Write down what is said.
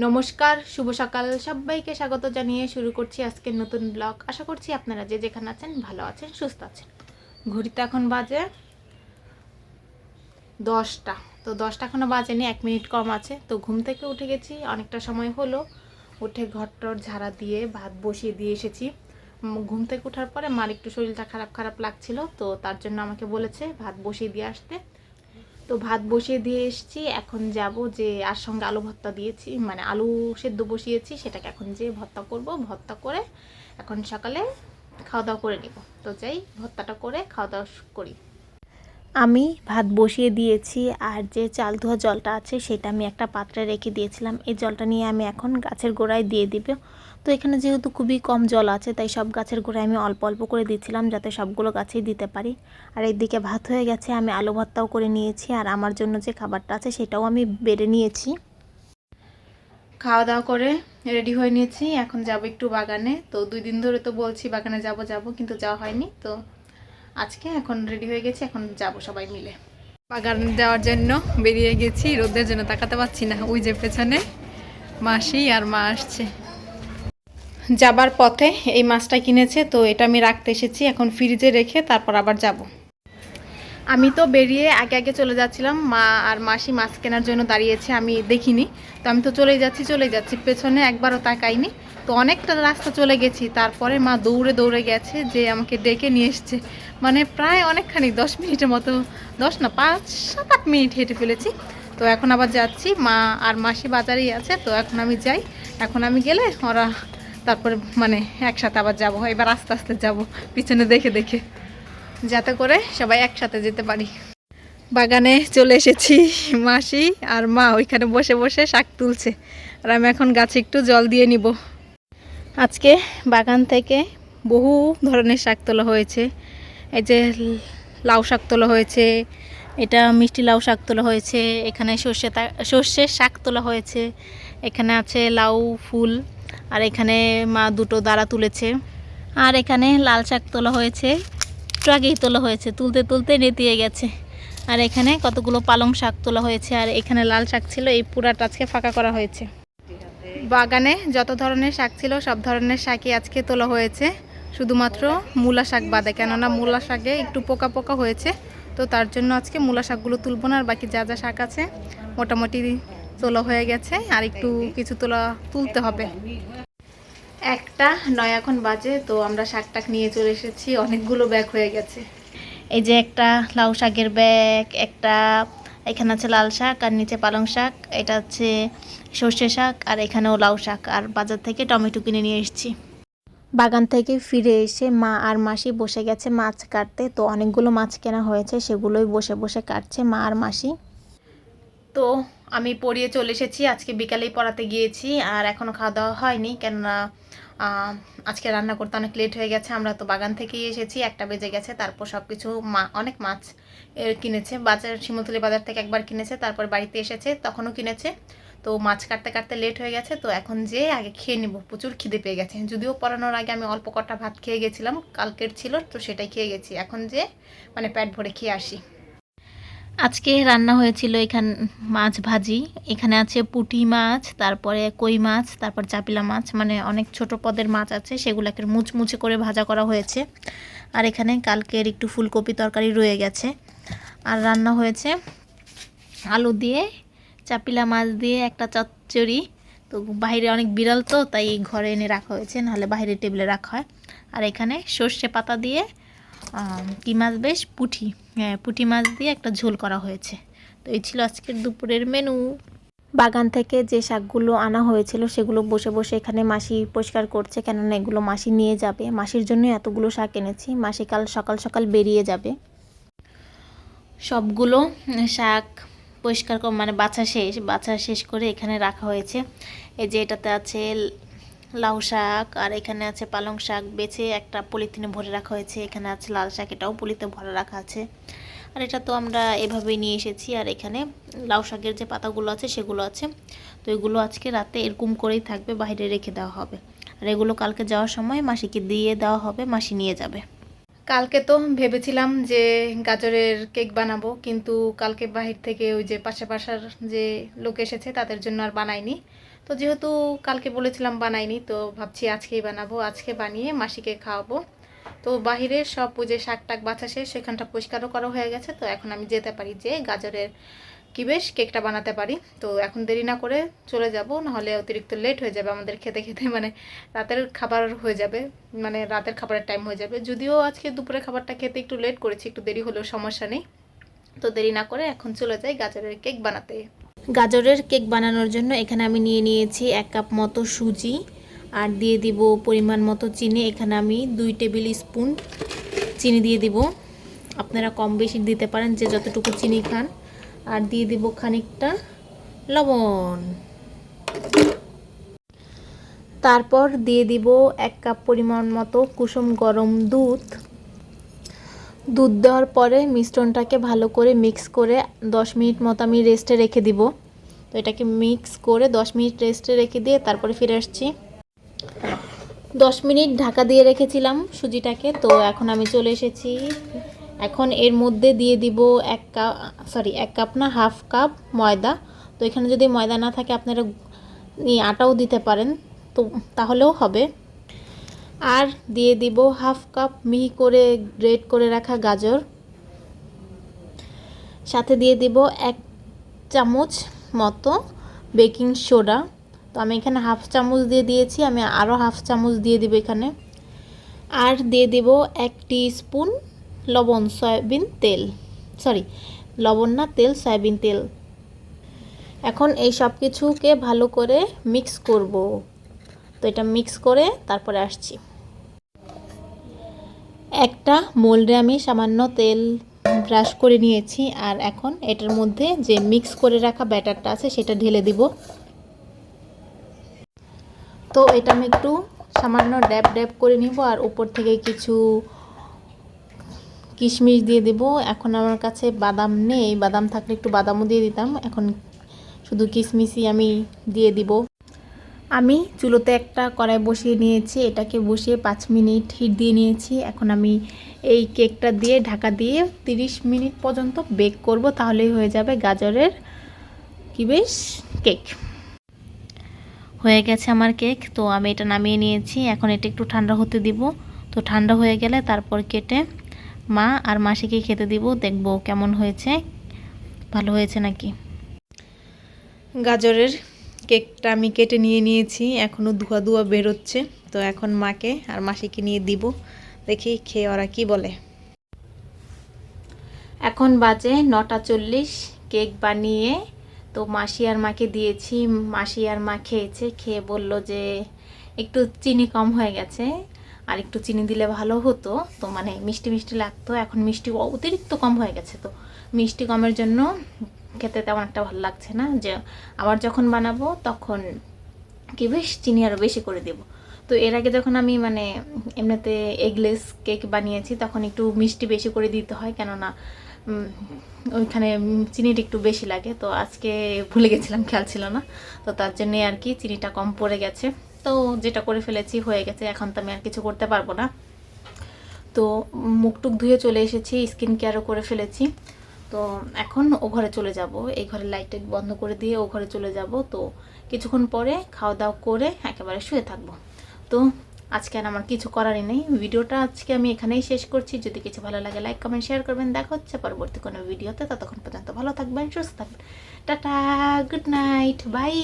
নমস্কার, শুভ সকাল। সবাইকে স্বাগত জানিয়ে শুরু করছি আজকের নতুন ব্লগ। আশা করছি আপনারা যে যেখানে আছেন ভালো আছেন, সুস্থ আছেন। ঘড়িতে এখন বাজে 10টা, তো 10টা এখনও বাজেনি, 1 মিনিট কম আছে। তো ঘুম থেকে উঠে গেছি, অনেকটা সময় হলো। উঠে ঘরটর ঝাড়া দিয়ে ভাত বসিয়ে দিয়ে এসেছি। ঘুম থেকে ওঠার পরে মার একটু শরীরটা খারাপ খারাপ লাগছিল, তো তার জন্য আমাকে বলেছে ভাত বসিয়ে দিয়ে আসতে। তো ভাত বসিয়ে দিয়ে এসেছি, এখন যাব যে আর সঙ্গে আলু ভর্তা দিয়েছি, মানে আলু সেদ্ধ বসিয়েছি, সেটাকে এখন যে ভর্তা করব। ভর্তা করে এখন সকালে খাওয়া দাওয়া করে নিব। তো যাই ভর্তাটা করে খাওয়া দাওয়া করি। আমি ভাত বসিয়ে দিয়েছি, আর যে চাল ধোয়া জলটা আছে সেটা আমি একটা পাত্রে রেখে দিয়েছিলাম। এই জলটা নিয়ে আমি এখন গাছের গোড়ায় দিয়ে দিব। তো এখানে যেহেতু খুবই কম জল আছে, তাই সব গাছের গোড়ায় আমি অল্প অল্প করে দিচ্ছিলাম, যাতে সবগুলো গাছেই দিতে পারি। আর এইদিকে ভাত হয়ে গেছে, আমি আলু ভর্তাও করে নিয়েছি, আর আমার জন্য যে খাবারটা আছে সেটাও আমি বেড়ে নিয়েছি। খাওয়া দাওয়া করে রেডি হয়ে নিয়েছি, এখন যাব একটু বাগানে। তো 2 দিন ধরে তো বলছি বাগানে যাব যাব, কিন্তু যাওয়া হয়নি। তো আজকে এখন রেডি হয়ে গেছি, এখন যাব সবাই মিলে বাগান যাওয়ার জন্য বেরিয়ে গেছি। রোদের জন্য তাকাতে পারছি না, ওই যে পেছনে মাসি আর মা আসছে। যাবার পথে এই মাছটা কিনেছে, তো এটা আমি রাখতে এসেছি, এখন ফ্রিজে রেখে তারপর আবার যাব। আমি তো বেরিয়ে আগে আগে চলে যাচ্ছিলাম, মা আর মাসি মাছ কেনার জন্য দাঁড়িয়েছে, আমি দেখিনি। তো আমি তো চলেই যাচ্ছি, পেছনে একবারও তাকাইনি। তো অনেকটা রাস্তা চলে গেছি, তারপরে মা দৌড়ে দৌড়ে গেছে, যে আমাকে ডেকে নিয়ে এসছে। মানে প্রায় অনেকখানি, 10 মিনিটের মতো, 10 না 5-7-8 মিনিট হেঁটে ফেলেছি। তো এখন আবার যাচ্ছি, মা আর মাসি বাজারেই আছে। তো এখন আমি যাই, এখন আমি গেলে ওরা তারপরে মানে একসাথে আবার যাব। এবার আস্তে আস্তে যাব, পিছনে দেখে দেখে, যাতে করে সবাই একসাথে যেতে পারি। বাগানে চলে এসেছি, মাসি আর মা ওইখানে বসে বসে শাক তুলছে, আর আমি এখন গাছে একটু জল দিয়ে নিব। আজকে বাগান থেকে বহু ধরনের শাক তোলা হয়েছে। এই যে লাউ শাক তোলা হয়েছে, এটা মিষ্টি লাউ শাক তোলা হয়েছে, এখানে সর্ষের শাক তোলা হয়েছে, এখানে আছে লাউ ফুল, আর এখানে মা দুটো দাঁড়া তুলেছে, আর এখানে লাল শাক তোলা হয়েছে। একটু আগেই তোলা হয়েছে, তুলতে তুলতে নেতিয়ে গেছে। আর এখানে কতগুলো পালং শাক তোলা হয়েছে, আর এখানে লাল শাক ছিল, এই পুরাটা আজকে ফাঁকা করা হয়েছে। বাগানে যত ধরনের শাক ছিল সব ধরনের শাকই আজকে তোলা হয়েছে, শুধুমাত্র মূলা শাক বাদে, কেননা মূলা শাকে একটু পোকা পোকা হয়েছে। তো তার জন্য আজকে মূলা শাকগুলো তুলবো না, আর বাকি যা যা শাক আছে মোটামুটি তোলা হয়ে গেছে, আর একটু কিছু তুলতে হবে। 1টা 9 এখন বাজে। তো আমরা শাক টাক নিয়ে চলে এসেছি, অনেকগুলো ব্যাগ হয়ে গেছে। এই যে একটা লাউ শাকের ব্যাগ, একটা এখানে আছে লাল শাক, আর নিচে পালং শাক, এটা হচ্ছে সর্ষে শাক, আর এখানেও লাউ শাক, আর বাজার থেকে টমেটো কিনে নিয়ে এসেছি। বাগান থেকে ফিরে এসে মা আর মাসি বসে গেছে মাছ কাটতে। তো অনেকগুলো মাছ কেনা হয়েছে, সেগুলোই বসে বসে কাটছে মা আর মাসি। তো আমি পড়িয়ে চলে এসেছি, আজকে বিকালেই পড়াতে গিয়েছি, আর এখনও খাওয়া দাওয়া হয়নি, কেননা আজকে রান্না করতে অনেক লেট হয়ে গেছে। আমরা তো বাগান থেকেই এসেছি, 1টা বেজে গেছে। তারপর সব কিছু অনেক মাছ কিনেছে, শিমুলতলি বাজার থেকে একবার কিনেছে, তারপর বাড়িতে এসেছে তখনও কিনেছে। তো মাছ কাটতে কাটতে লেট হয়ে গেছে। তো এখন যে আগে খেয়ে নিব, প্রচুর খিদে পেয়ে গেছে। যদিও পড়ানোর আগে আমি অল্প কটা ভাত খেয়ে গেছিলাম, কালকের ছিল, তো সেটাই খেয়ে গেছি। এখন যে মানে পেট ভরে খেয়ে আসি। আজকে রান্না হয়েছিল এখানে মাছ ভাজি, এখানে আছে পুঁটি মাছ, তারপরে কই মাছ, তারপর চাপিলা মাছ, মানে অনেক ছোট পদের মাছ আছে, সেগুলোকে মুচমুচে করে ভাজা করা হয়েছে। আর এখানে কালকের একটু ফুলকপি তরকারি রয়ে গেছে। আর রান্না হয়েছে আলু দিয়ে, চাপিলা মাছ দিয়ে একটা চচ্চড়ি। তো বাইরে অনেক বিড়াল, তো তাই ঘরে এনে রাখা হয়েছে, নাহলে বাইরে টেবিলে রাখা হয়। আর এখানে সর্ষে পাতা দিয়ে কি মাছ, বেশ পুঁটি, হ্যাঁ পুঁটি মাছ দিয়ে একটা ঝোল করা হয়েছে। তো এই ছিল আজকের দুপুরের মেনু। বাগান থেকে যে শাকগুলো আনা হয়েছিল সেগুলো বসে বসে এখানে মাসি পরিষ্কার করছে, কেননা এগুলো মাসি নিয়ে যাবে। মাসির জন্য এতগুলো শাক এনেছি, মাসি কাল সকাল সকাল বেরিয়ে যাবে। সবগুলো শাক পরিষ্কার মানে বাছা শেষ করে এখানে রাখা হয়েছে। এই যে এটাতে আছে লাউ শাক, আর এখানে আছে পালং শাক, বেছে একটা পলিথিনে ভরে রাখা হয়েছে। এখানে আছে লাল শাক, এটাও পলিতে ভরে রাখা আছে। আর এটা তো আমরা এভাবেই নিয়ে এসেছি। আর এখানে লাউ শাকের যে পাতাগুলো আছে সেগুলো আছে। তো এগুলো আজকে রাতে এরকম করেই থাকবে, বাইরে রেখে দেওয়া হবে। আর এগুলো কালকে যাওয়ার সময় মাসিকে দিয়ে দেওয়া হবে, মাসি নিয়ে যাবে। কালকে তো ভেবেছিলাম যে গাজরের কেক বানাবো, কিন্তু কালকে বাহির থেকে ওই যে পাশার যে লোক এসেছে তাদের জন্য আর বানাইনি। তো যেহেতু কালকে বলেছিলাম বানাইনি, তো ভাবছি আজকেই বানাবো, আজকে বানিয়ে মাসিকে খাওয়াবো। তো বাহিরের সব যে শাক টাক বাছা শেষ, সেখানটা পরিষ্কারও করা হয়ে গেছে। তো এখন আমি যেতে পারি, যে গাজরের কি বেশ কেকটা বানাতে পারি। তো এখন দেরি না করে চলে যাব, নাহলে অতিরিক্ত লেট হয়ে যাবে আমাদের খেতে খেতে, মানে রাতের খাবার হয়ে যাবে, মানে রাতের খাবারের টাইম হয়ে যাবে। যদিও আজকে দুপুরের খাবারটা খেতে একটু লেট করেছি, একটু দেরি হলেও সমস্যা নেই। তো দেরি না করে এখন চলে যাই গাজরের কেক বানাতে। গাজরের কেক বানানোর জন্য এখানে আমি নিয়ে নিয়েছি 1 কাপ মতো সুজি, আর দিয়ে দিব পরিমাণ মতো চিনি। এখানে আমি 2 টেবিল স্পুন চিনি দিয়ে দিব, আপনারা কম বেশি দিতে পারেন যে যতটুকু চিনি খান। আর দিয়ে দিব খানিকটা লবণ। তারপর দিয়ে দিব 1 কাপ পরিমাণ মতো কুসুম গরম দুধ। দুধ দেওয়ার পরে মিশ্রণটাকে ভালো করে মিক্স করে 10 মিনিট মতো আমি রেস্টে রেখে দিব। তো এটাকে মিক্স করে 10 মিনিট রেস্টে রেখে দিয়ে তারপরে ফিরে আসছি। 10 মিনিট ঢাকা দিয়ে রেখেছিলাম সুজিটাকে। তো এখন আমি চলে এসেছি। এখন এর মধ্যে দিয়ে দিব 1 কাপ না, 1/2 কাপ ময়দা। তো এখানে যদি ময়দা না থাকে আপনারা আটাও দিতে পারেন, তো তাহলেও হবে। আর দিয়ে দিব 1/2 কাপ মিহি করে গ্রেট করে রাখা গাজর। সাথে দিয়ে দিব 1 চামচ মতো বেকিং সোডা। তো আমি এখানে 1/2 চামচ দিয়ে দিয়েছি, আমি আরও 1/2 চামচ দিয়ে দিব এখানে। আর দিয়ে দিব 1 টিস্পুন লবণ, সয়াবিন তেল, লবণ না তেল, সয়াবিন তেল। এখন এই সব কিছুকে ভালো করে মিক্স করব। তো এটা মিক্স করে তারপরে আসছি। একটা মোল্ডে আমি সামান্য তেল ব্রাশ করে নিয়েছি, আর এখন এটার মধ্যে যে মিক্স করে রাখা ব্যাটারটা আছে সেটা ঢেলে দিব। তো এটা আমি একটু সামান্য ড্যাব ড্যাব করে নিব, আর উপর থেকে কিছু কিশমিশ দিয়ে দেব। এখন আমার কাছে বাদাম নেই, বাদাম থাকলে একটু বাদামও দিয়ে দিতাম, এখন শুধু কিশমিশই আমি দিয়ে দিব। আমি চুলোতে একটা কড়াই বসিয়ে নিয়েছি, এটাকে বসিয়ে 5 মিনিট হিট দিয়ে নিয়েছি। এখন আমি এই কেকটা দিয়ে ঢাকা দিয়ে 30 মিনিট পর্যন্ত বেক করব, তাহলেই হয়ে যাবে গাজরের কি বেশ কেক। হয়ে গেছে আমার কেক। তো আমি এটা নামিয়ে নিয়েছি, এখন এটা একটু ঠান্ডা হতে দিব। তো ঠান্ডা হয়ে গেলে তারপর কেটে মা আর মাসিকে খেতে দিব, দেখব কেমন হয়েছে, ভালো হয়েছে নাকি। গাজরের কেকটা আমি কেটে নিয়ে নিয়েছি, এখনও ধোয়া ধোয়া বেরোচ্ছে। তো এখন মাকে আর মাসিকে নিয়ে দিব, দেখি খেয়ে ওরা কি বলে। এখন বাজে 9:40। কেক বানিয়ে তো মাসি আর মাকে দিয়েছি। মাসি আর মা খেয়েছে, খেয়ে বলল যে একটু চিনি কম হয়ে গেছে, আর একটু চিনি দিলে ভালো হতো। তো মানে মিষ্টি মিষ্টি লাগতো, এখন মিষ্টি অতিরিক্ত কম হয়ে গেছে। তো মিষ্টি কমের জন্য খেতে তেমন একটা ভালো লাগছে না, যে আবার যখন বানাবো তখন কি বেশ চিনি আরও বেশি করে দেব। তো এর আগে যখন আমি মানে এমনিতে এগলেস কেক বানিয়েছি তখন একটু মিষ্টি বেশি করে দিতে হয়, কেননা ওইখানে চিনিটা একটু বেশি লাগে। তো আজকে ভুলে গেছিলাম, খেয়াল ছিল না, তো তার জন্যে আর কি চিনিটা কম পড়ে গেছে। তো যেটা করে ফেলেছি হয়ে গেছে, এখন তো আমি আর কিছু করতে পারবো না। তো মুখটুক ধুয়ে চলে এসেছি, স্কিন কেয়ারও করে ফেলেছি। তো এখন ও ঘরে চলে যাব, এই ঘরে লাইট বন্ধ করে দিয়ে ও ঘরে চলে যাব। তো কিছুক্ষণ পরে খাওয়া দাওয়া করে একেবারে শুয়ে থাকবো। তো আজকে আর আমার কিছু করারই নেই, ভিডিওটা আজকে আমি এখানেই শেষ করছি। যদি কিছু ভালো লাগে লাইক কমেন্ট শেয়ার করবেন। দেখা হচ্ছে পরবর্তী কোনো ভিডিওতে, ততক্ষণ পর্যন্ত ভালো থাকবেন, সুস্থ থাকবেন। Tata, good night, by.